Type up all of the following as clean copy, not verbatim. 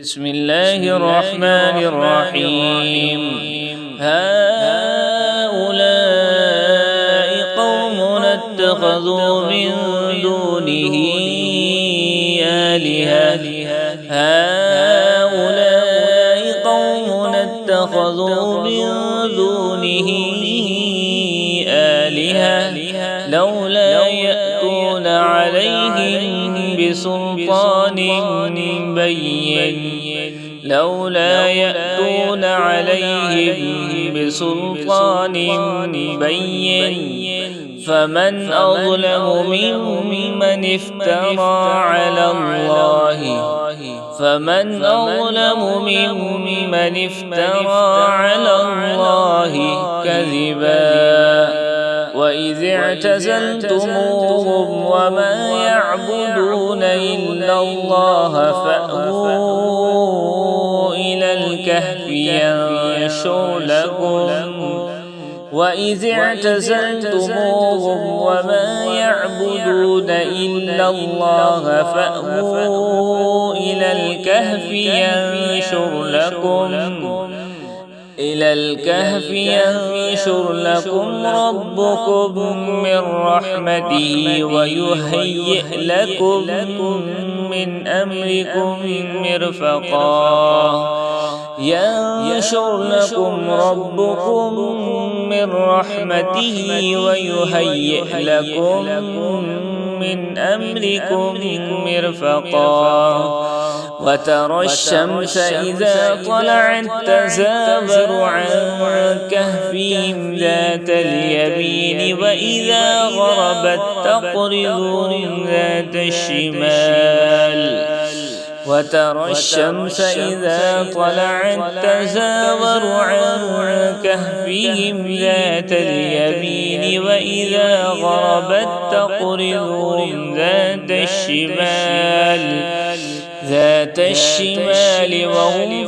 بسم الله الرحمن الرحيم. هؤلاء قوم اتخذوا من دونه آلهة هؤلاء قوم اتخذوا من دونه آلهة لولا يأتون عليهم بسلطان بين لولا يأتون عليهم بسلطان بين فمن أظلم ممن افترى على الله كذبا وإذ اعتزلتموهم وما يعبدون إلا الله فأووا إلى الكهف ينشر لكم ربكم من رحمته ويهيئ لكم من أمركم مرفقا وترى الشمس إذا طلعت تزاور عن كهفهم ذات اليمين وإذا غربت تقرضهم ذات الشمال وهم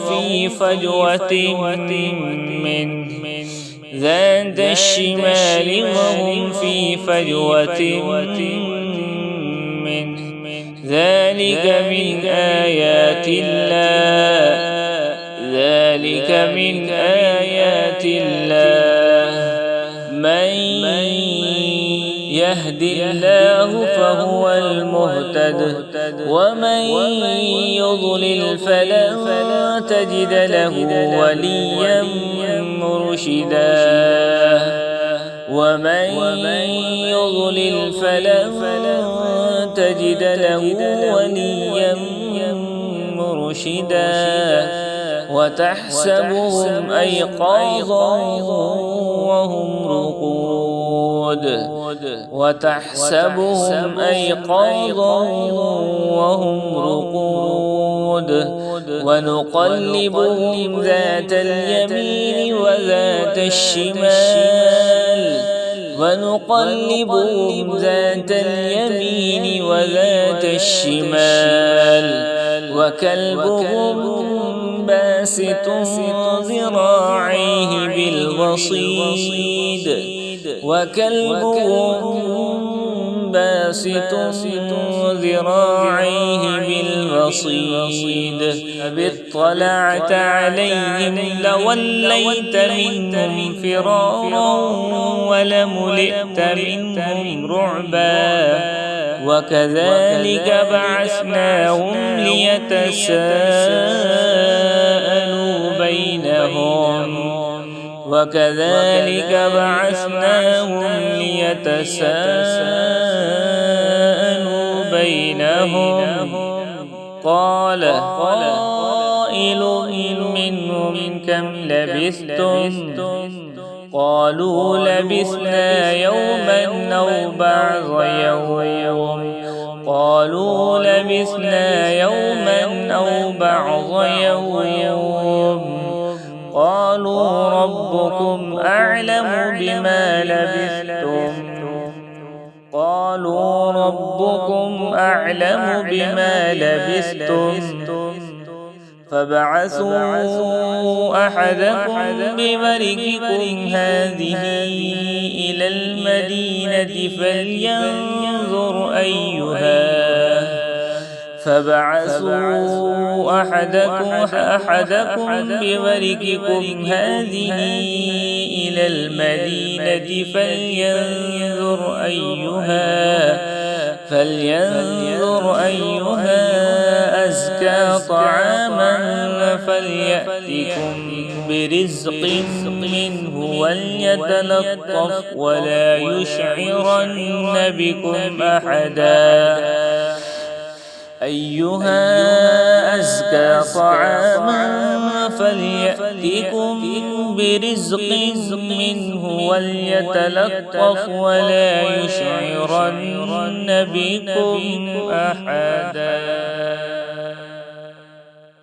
في فجوة منه ذلك من آيات الله من يهد الله فهو المهتد ومن يضلل فلن تجد له وليا مرشدا وتحسبهم أيقاظا وهم رقود ونقلبهم ذات اليمين وذات الشمال وكلبهم باسط ذراعيه بالوصيد اطلعت عليهم لوليت منهم فرارا ولملئت منهم رعبا وكذلك بعثناهم ليتساءلوا بينهم قال قائل منهم كم لبثتم قالوا لبثنا يوما أو بعض يوم قالوا ربكم أعلم بما لبثتم فابعثوا أحدكم بملككم هذه إلى المدينة فلينظر فابعثوا أحدكم بورقكم هذه إلى المدينة فلينظر أيها أزكى طعاما فليأتكم برزق منه وليتلطف ولا يشعرن بكم أحدا فليأتكم برزق منه وليتلطف ولا يشعرن بكم أحدا.